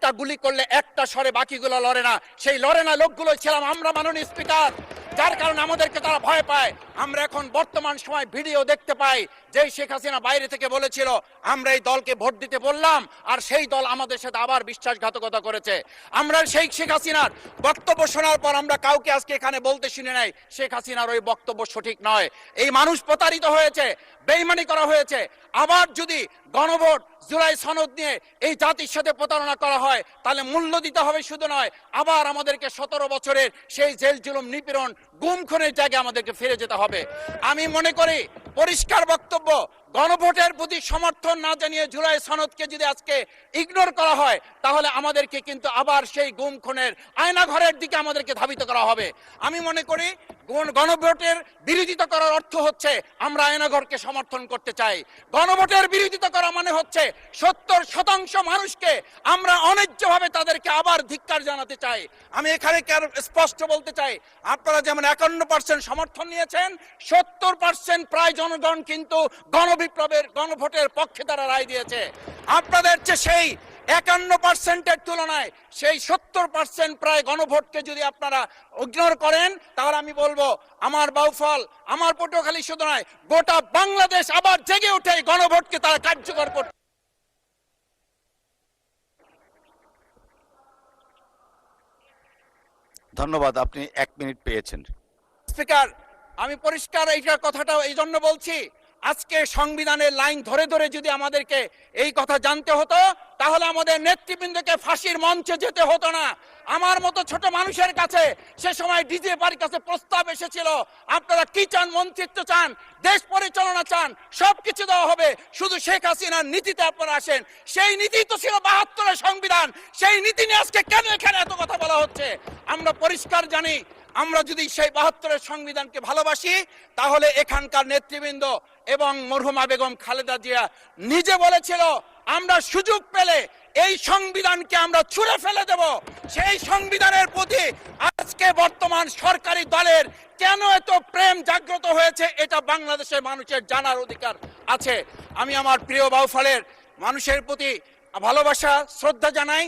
একটা গুলি করলে একটা সরে বাকিগুলো লড়ে না, সেই লড়ে না লোকগুলো ছিলাম আমরা মাননীয় স্পিকার, যার কারণে আমাদেরকে তারা ভয় পায়। আমরা এখন বর্তমান সময় ভিডিও দেখতে পাই যে শেখ হাসিনা বাইরে থেকে বলেছিল আমরা এই দলকে ভোট দিতে বললাম আর সেই দল আমাদের সাথে আবার বিশ্বাসঘাতকতা করেছে। আমরা সেই শেখ হাসিনার বক্তব্য শোনার পর আমরা কাউকে আজকে এখানে বলতে শুনে নাই শেখ হাসিনার ওই বক্তব্য সঠিক নয়। এই মানুষ প্রতারিত হয়েছে, বেইমানি করা হয়েছে। আবার যদি গণভোট জুলাই সনদ নিয়ে এই জাতির সাথে প্রতারণা করা হয় তাহলে মূল্য দিতে হবে শুধু নয়, আবার আমাদেরকে 17 বছরের সেই জেল জুলুম নিপীড়ন গুম খুনের জায়গায় আমাদেরকে ফিরে যেতে হবে। আমি মনে করি পরিষ্কার বক্তব্য, গণভোটের প্রতি সমর্থন না জানিয়ে জুলাই সনদকে যদি আজকে ইগনোর করা হয় তাহলে আমাদেরকে কিন্তু আবার সেই গুম খুনের আয়নাঘরের দিকে আমাদেরকে ধাবিত করা হবে। আমি মনে করি গণভোটের বিরোধিতা করার অর্থ হচ্ছে আমরা আয়নাঘরকে সমর্থন করতে চাই। গণভোটের বিরোধিতা করা মানে হচ্ছে 70% মানুষকে আমরা অন্যায্যভাবে তাদেরকে আবার ধিক্কার জানাতে চাই। আমি এখানে স্পষ্ট বলতে চাই, আপনারা যেমন 51% সমর্থন নিয়েছেন, 70% প্রায় জনগণ কিন্তু গণবিপ্লবের গণভোটের পক্ষে তারা রায় দিয়েছে। আপনাদের চেয়ে সেই 51%-এর তুলনায় সেই 70% প্রায় গণভোটকে যদি আপনারা ইগনোর করেন তাহলে আমি বলবো আমার বাউফল, আমার পটুয়াখালী শুধু নয় গোটা বাংলাদেশ আবার জেগে উঠে এই গণভোটকে তারা কার্যকর করতে। ধন্যবাদ, আপনি 1 মিনিট পেয়েছেন। স্পিকার, আমি পরিষ্কার এইটার কথাটা এই জন্য বলছি, আজকে সংবিধানের লাইন ধরে ধরে যদি আমাদেরকে এই কথা জানতে হতো তাহলে আমাদের নেতৃবৃন্দকে ফাঁসির মঞ্চে যেতে হতো না। আমার মতো ছোট মানুষের কাছে সে সময় ডিজিএফআইয়ের কাছে প্রস্তাব এসেছিল, আপনারা কি চান, মন্ত্রিত্ব চান, দেশ পরিচালনা চান, সবকিছু দেওয়া হবে, শুধু শেখ হাসিনার নীতিতে আপনারা আসেন। সেই নীতি তো ছিল 72-এর সংবিধান, সেই নীতি নিয়ে আজকে কেন এখানে এত কথা বলা হচ্ছে? আমরা পরিষ্কার জানি, আমরা যদি সেই 72-এর সংবিধানকে ভালোবাসি তাহলে এখানকার নেতৃবৃন্দ এবং মরহুমা বেগম খালেদা জিয়া নিজে বলেছিল আমরা সুযোগ পেলে এই সংবিধানকে আমরা ছুঁড়ে ফেলে দেব। সেই সংবিধানের প্রতি আজকে বর্তমান সরকারি দলের কেন এত প্রেম জাগ্রত হয়েছে এটা বাংলাদেশের মানুষের জানার অধিকার আছে। আমি আমার প্রিয় বাউফলের মানুষের প্রতি ভালোবাসা শ্রদ্ধা জানাই